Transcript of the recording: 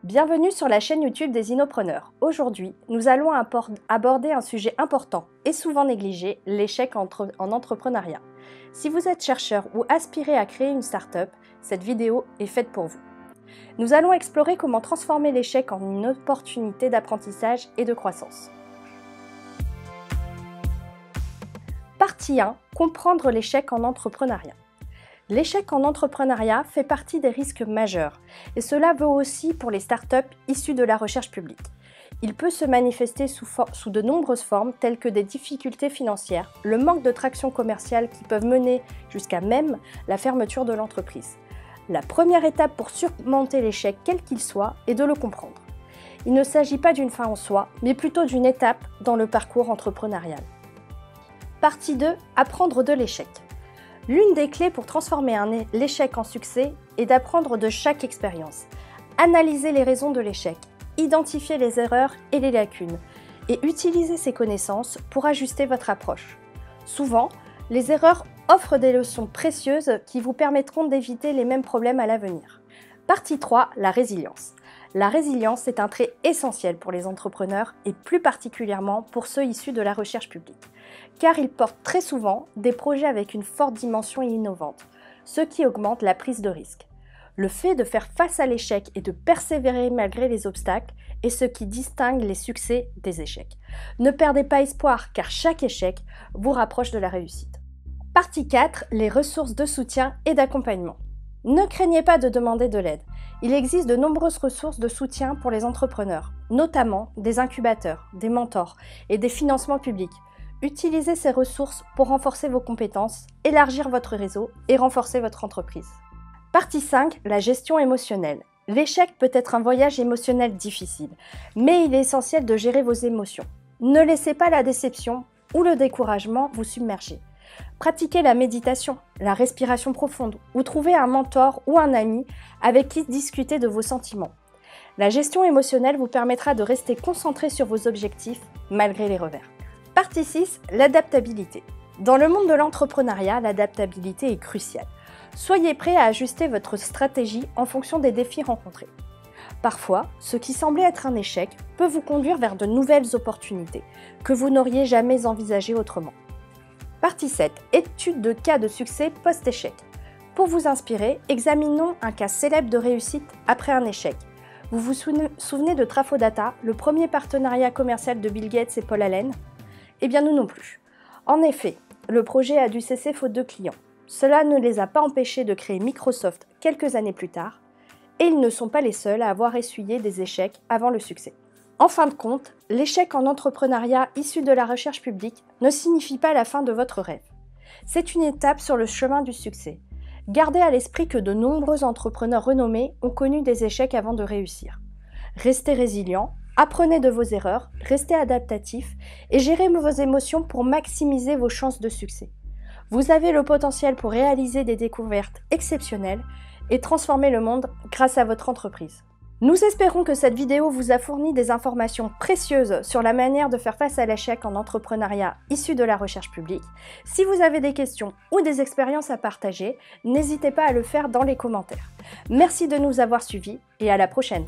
Bienvenue sur la chaîne YouTube des Innopreneurs. Aujourd'hui, nous allons aborder un sujet important et souvent négligé, l'échec en entrepreneuriat. Si vous êtes chercheur ou aspirez à créer une start-up, cette vidéo est faite pour vous. Nous allons explorer comment transformer l'échec en une opportunité d'apprentissage et de croissance. Partie 1. Comprendre l'échec en entrepreneuriat. L'échec en entrepreneuriat fait partie des risques majeurs et cela vaut aussi pour les startups issues de la recherche publique. Il peut se manifester sous de nombreuses formes telles que des difficultés financières, le manque de traction commerciale qui peuvent mener jusqu'à même la fermeture de l'entreprise. La première étape pour surmonter l'échec quel qu'il soit est de le comprendre. Il ne s'agit pas d'une fin en soi, mais plutôt d'une étape dans le parcours entrepreneurial. Partie 2. Apprendre de l'échec. L'une des clés pour transformer l'échec en succès est d'apprendre de chaque expérience. Analyser les raisons de l'échec, identifier les erreurs et les lacunes, et utiliser ces connaissances pour ajuster votre approche. Souvent, les erreurs offrent des leçons précieuses qui vous permettront d'éviter les mêmes problèmes à l'avenir. Partie 3. La résilience. La résilience est un trait essentiel pour les entrepreneurs et plus particulièrement pour ceux issus de la recherche publique, car ils portent très souvent des projets avec une forte dimension innovante, ce qui augmente la prise de risque. Le fait de faire face à l'échec et de persévérer malgré les obstacles est ce qui distingue les succès des échecs. Ne perdez pas espoir car chaque échec vous rapproche de la réussite. Partie 4. Les ressources de soutien et d'accompagnement. Ne craignez pas de demander de l'aide. Il existe de nombreuses ressources de soutien pour les entrepreneurs, notamment des incubateurs, des mentors et des financements publics. Utilisez ces ressources pour renforcer vos compétences, élargir votre réseau et renforcer votre entreprise. Partie 5. La gestion émotionnelle. L'échec peut être un voyage émotionnel difficile, mais il est essentiel de gérer vos émotions. Ne laissez pas la déception ou le découragement vous submerger. Pratiquez la méditation, la respiration profonde ou trouvez un mentor ou un ami avec qui discuter de vos sentiments. La gestion émotionnelle vous permettra de rester concentré sur vos objectifs malgré les revers. Partie 6. L'adaptabilité. Dans le monde de l'entrepreneuriat, l'adaptabilité est cruciale. Soyez prêt à ajuster votre stratégie en fonction des défis rencontrés. Parfois, ce qui semblait être un échec peut vous conduire vers de nouvelles opportunités que vous n'auriez jamais envisagées autrement. Partie 7. Étude de cas de succès post-échec. Pour vous inspirer, examinons un cas célèbre de réussite après un échec. Vous vous souvenez de Trafodata, le premier partenariat commercial de Bill Gates et Paul Allen ? Eh bien nous non plus. En effet, le projet a dû cesser faute de clients. Cela ne les a pas empêchés de créer Microsoft quelques années plus tard, et ils ne sont pas les seuls à avoir essuyé des échecs avant le succès. En fin de compte, l'échec en entrepreneuriat issu de la recherche publique ne signifie pas la fin de votre rêve. C'est une étape sur le chemin du succès. Gardez à l'esprit que de nombreux entrepreneurs renommés ont connu des échecs avant de réussir. Restez résilient, apprenez de vos erreurs, restez adaptatif et gérez vos émotions pour maximiser vos chances de succès. Vous avez le potentiel pour réaliser des découvertes exceptionnelles et transformer le monde grâce à votre entreprise. Nous espérons que cette vidéo vous a fourni des informations précieuses sur la manière de faire face à l'échec en entrepreneuriat issu de la recherche publique. Si vous avez des questions ou des expériences à partager, n'hésitez pas à le faire dans les commentaires. Merci de nous avoir suivis et à la prochaine.